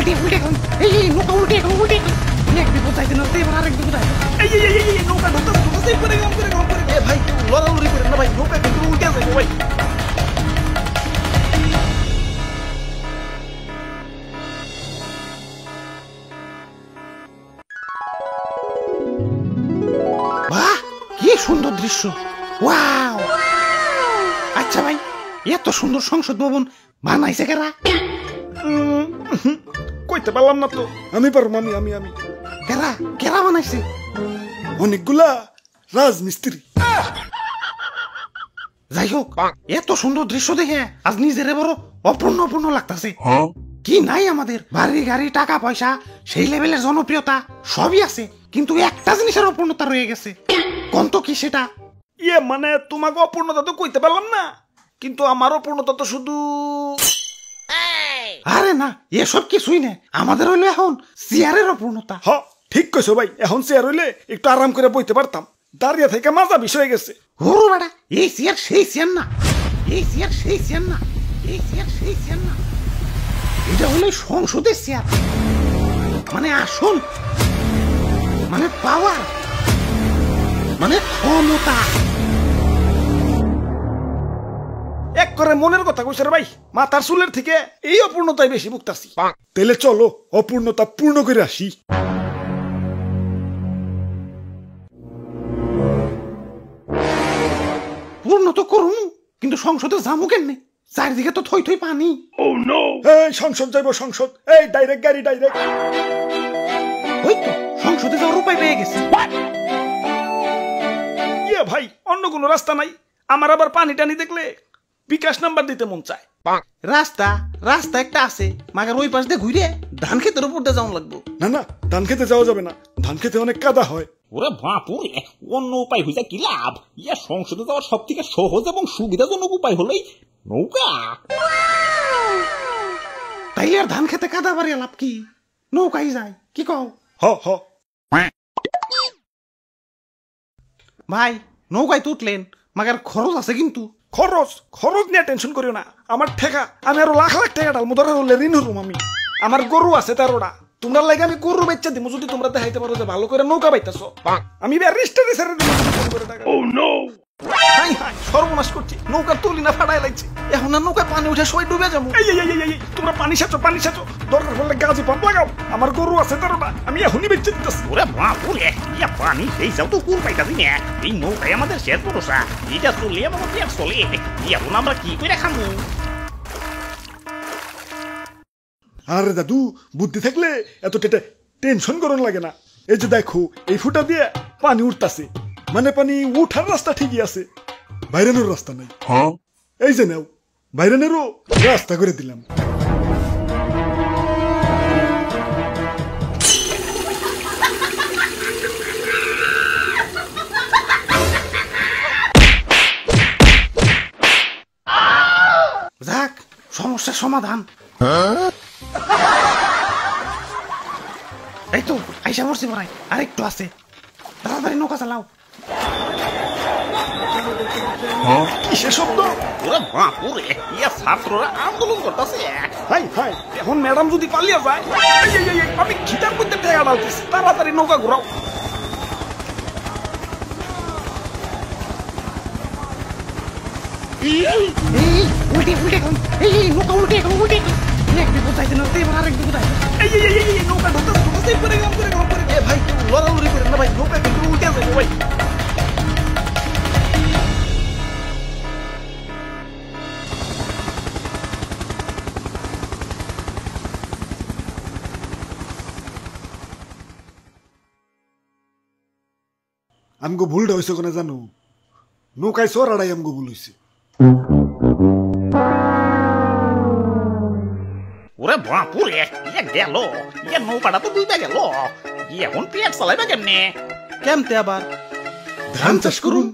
উল্টে উল্টে এখন এই নৌকা উল্টে এখন উল্টে এক বিপদ যাইতে না এবার আরেক বিপদ আয় এই নৌকা ঢুকতেছে করে গম করে এ ভাই লড়ালড়ি করেন না ভাই নৌকা কিন্তু উল্টে যাবে ভাই বাহ কি সুন্দর দৃশ্য ওয়াও আচ্ছা ভাই এত সুন্দর সংসদ ভবন বানাইছে কারা কইতে পারলাম না তো আমি পারবো আমি কারা কারা বানাইছে অনেকগুলা রাজমিস্ত্রি যাই হোক এত সুন্দর দৃশ্য দেখে আজ নিজের বড় অপূর্ণ লাগতাছে কি নাই আমাদের বাড়ি গাড়ি টাকা পয়সা সেই লেভেলের জনপ্রিয়তা সবই আছে কিন্তু একটা জিনিসের অপূর্ণতা রয়ে গেছে কোন তো কি সেটা মানে তোমাকে অপূর্ণতা তো কইতে পারলাম না কিন্তু আমার অপূর্ণতা তো শুধু আরে না এসব কিছুই না আমাদের হইলো এখন চেয়ারের অপূর্ণতা ঠিক কইছো ভাই এখন চেয়ার হইলে একটু আরাম করে বইতে পারতাম দাঁড়িয়ে থেকে মাজা বিষয় গেছে ওরে বাড়া এই চেয়ার সেই চেয়ার না এই চেয়ার সেই চেয়ার না এই চেয়ার সেই চেয়ার না এটা হলো সংসদের চেয়ার মানে আসল মানে পাওয়ার মানে ক্ষমতা এক করে মনের কথা কইছে রে ভাই মাথার চুলের থেকে এই অপূর্ণতাই বেশি ভুগতাছি তাইলে চলো অপূর্ণতা পূর্ণ করে আসি পূর্ণ তো করুন কিন্তু সংসদে যাবো কেন চারিদিকে তো থই থই পানি এই সংসদ যাইবো সংসদ এই ডাইরেক্ট গাড়ি ডাইরেক্ট ওই তো সংসদে যাওয়ার উপায় পেয়ে গেছে ভাই অন্য কোনো রাস্তা নাই আমার আবার পানি টানি দেখলে বিকাশ নাম্বার দিতে মন চায় রাস্তা একটা আছে মাগার ওই পাশ দিয়ে ঘুরে ধান ক্ষেতের উপর দিয়ে যাওয়া লাগবো না ধান খেতে যাওয়া যাবে না ধান খেতে অনেক কাদা হয় ওরে বাপুরে অন্য উপায় হইছে কি লাভ সংসদে যাওয়ার সব থেকে সহজ এবং সুবিধাজনক উপায় হলেই নৌকা তাইলে আর ধান খেতে কাদা বাড়ি লাভ কি নৌকাই যায় কি কও হ ভাই নৌকায় তো উঠলেন মাগার খরচ আছে কিন্তু খরচ নিয়ে টেনশন করিও না আমার ঠেকা আমি আরো লাখ টাকা ডাল মুদার হলে ঋণ হরুম আমি আমার গরু আছে 13টা তোমরা লাগে আমি গরু বেচা দিমু যদি তোমরা দেখাইতে পারো যে ভালো করে নৌকা বাইতাছো আমি রেজিস্টারে ছেড়ে দিমু হাই সর্বনাশ করছি নৌকা তুলি না ফাড়াই লাগছে এখন আর নৌকা পানি উঠে সবাই ডুবে যাবো তোমরা পানি সাচো দরকার পড়লে গাছে পাম্প লাগাও আমার গরু আছে 13টা আমি এখনই বেচে দিতেছি ওরে বাপুরে পানি এই যাও তো কুল পাইতাছি না এই নৌকায় আমাদের শেষ ভরসা এটা চলে আমাদের পেট চলে এখন আমরা কি করে খামু আরে দাদু বুদ্ধি থাকলে এত টেনশন করন লাগে না এই যে দেখো এই ফুটা দিয়ে পানি উঠতাছে মানে পানি উঠার রাস্তা ঠিকই আছে বাইরেনোর রাস্তা নাই এই যে নাও বাইরেনেরও রাস্তা করে দিলাম যাক সমস্যার সমাধান এই তো আইসা মরছি মরাই আরেকটু আছে তাড়াতাড়ি নৌকা চালাও কিসের শব্দ ওরে বাপুরে ছাত্ররা আন্দোলন করতেছে হাই এখন ম্যাডাম যদি পালিয়ে যায় আমি খিটার মধ্যে ঠেকা ডালতেছি তাড়াতাড়ি নৌকা ঘুরাও উল্টে এখন এই নৌকা উল্টে এখন উল্টে এক বিপদ যাইতে না এবার আরেক বিপদ আয় নৌকা ঢুকতেছে করে গম করে এ ভাই লড়ালড়ি করেন না ভাই নৌকা কিন্তু উল্টে যাবে ভাই আমগো ভুলটা হয়েছে কোনে জানো নৌকায় চড়াড়াই আমগো ভুল হয়েছে ওরে বাপুরে গেল নৌকাটা তো দুইটা গেল এখন পেট চালাইবা কেমনে কেমতে আবার ধান চাষ করুন